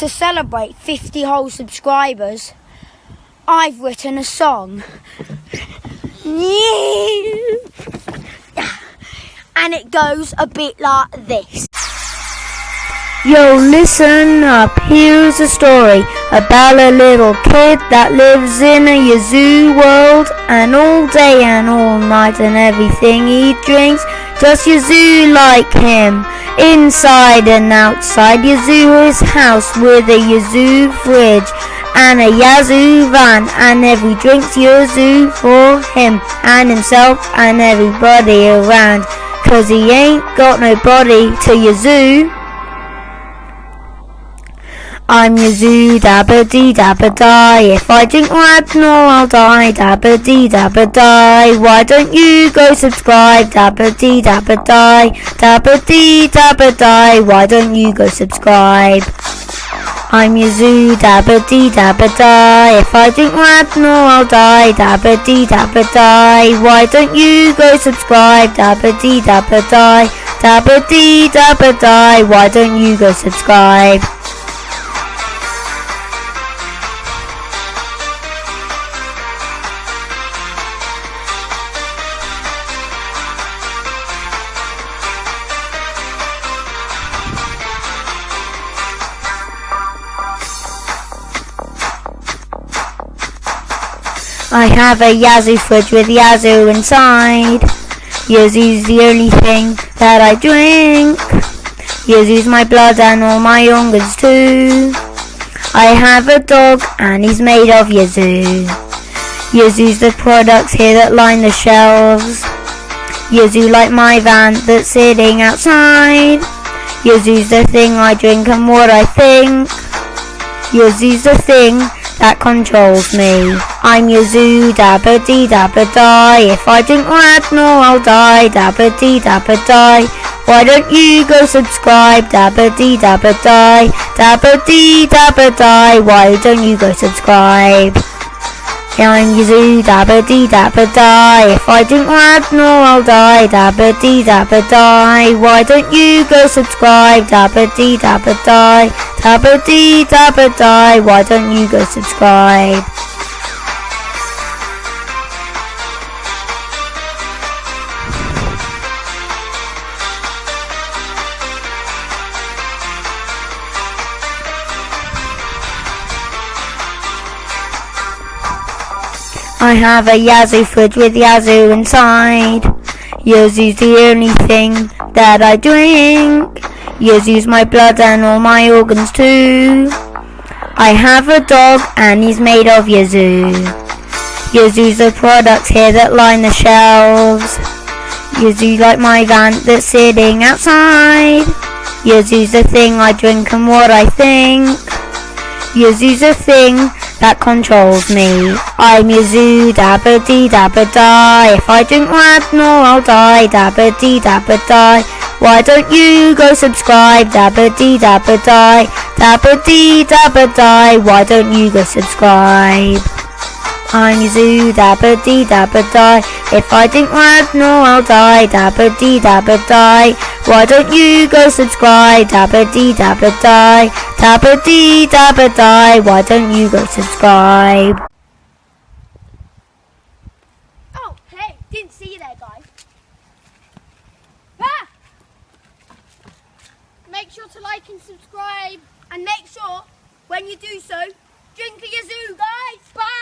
to celebrate 50 whole subscribers, I've written a song. And it goes a bit like this. Yo, listen up, here's a story about a little kid that lives in a Yazoo world, and all day and all night and everything he drinks, just Yazoo like him, inside and outside Yazoo his house with a Yazoo fridge and a Yazoo van, and every drink's Yazoo for him and himself and everybody around, 'cause he ain't got nobody to Yazoo. I'm Yazoo, dabba-dee, dabba-die. If I drink Radnor, I'll die, dabba-dee, dabba-die. Why don't you go subscribe, dabba-dee, dabba-die, dabba-dee, dabba-die. Why don't you go subscribe? I'm Yazoo, dabba-dee, dabba-die. If I drink Radnor, I'll die, dabba-dee, dabba-die. Why don't you go subscribe, dabba-dee, dabba-die, dabba-dee, dabba-die. Why don't you go subscribe? I have a Yazoo fridge with Yazoo inside. Yazoo's the only thing that I drink. Yazoo's my blood and all my organs too. I have a dog and he's made of Yazoo. Yazoo's the products here that line the shelves. Yazoo like my van that's sitting outside. Yazoo's the thing I drink and what I think. Yazoo's the thing that controls me. I'm Yazoo, dabba-dee, dabba-die. If I drink Radnor, I'll die, dabba-dee, dabba-die. Why don't you go subscribe, dabba-dee, dabba-die, dabba-dee, dabba-die. Why don't you go subscribe? I'm Yazoo, dabba-dee, dabba-die. If I drink Radnor, I'll die, dabba-dee, dabba-die. Why don't you go subscribe, dabba-dee, dabba-die, dabba-dee, dabba-die. Why don't you go subscribe? I have a Yazoo fridge with Yazoo inside. Yazoo's the only thing that I drink. Yazoo's my blood and all my organs too. I have a dog and he's made of Yazoo. Yazoo's the products here that line the shelves. Yazoo like my van that's sitting outside. Yazoo's the thing I drink and what I think. Yazoo's the thing that controls me. I'm Yazoo, dabba-dee, dabba-die. If I drink Radnor, I'll die, dabba-dee, dabba-die. Why don't you go subscribe, dabba-dee, dabba-die, dabba-dee, dabba-die. Why don't you go subscribe? I'm Yazoo, dabba-dee, dabba-die. If I drink Radnor, I'll die, dabba-dee, dabba-die. Why don't you go subscribe, dabba-dee, dabba-die, dabba-dee, dabba-die. Why don't you go subscribe? Oh, hey, didn't see you there, guys. Ah! Make sure to like and subscribe, and make sure, when you do so, drink a Yazoo, guys. Bye!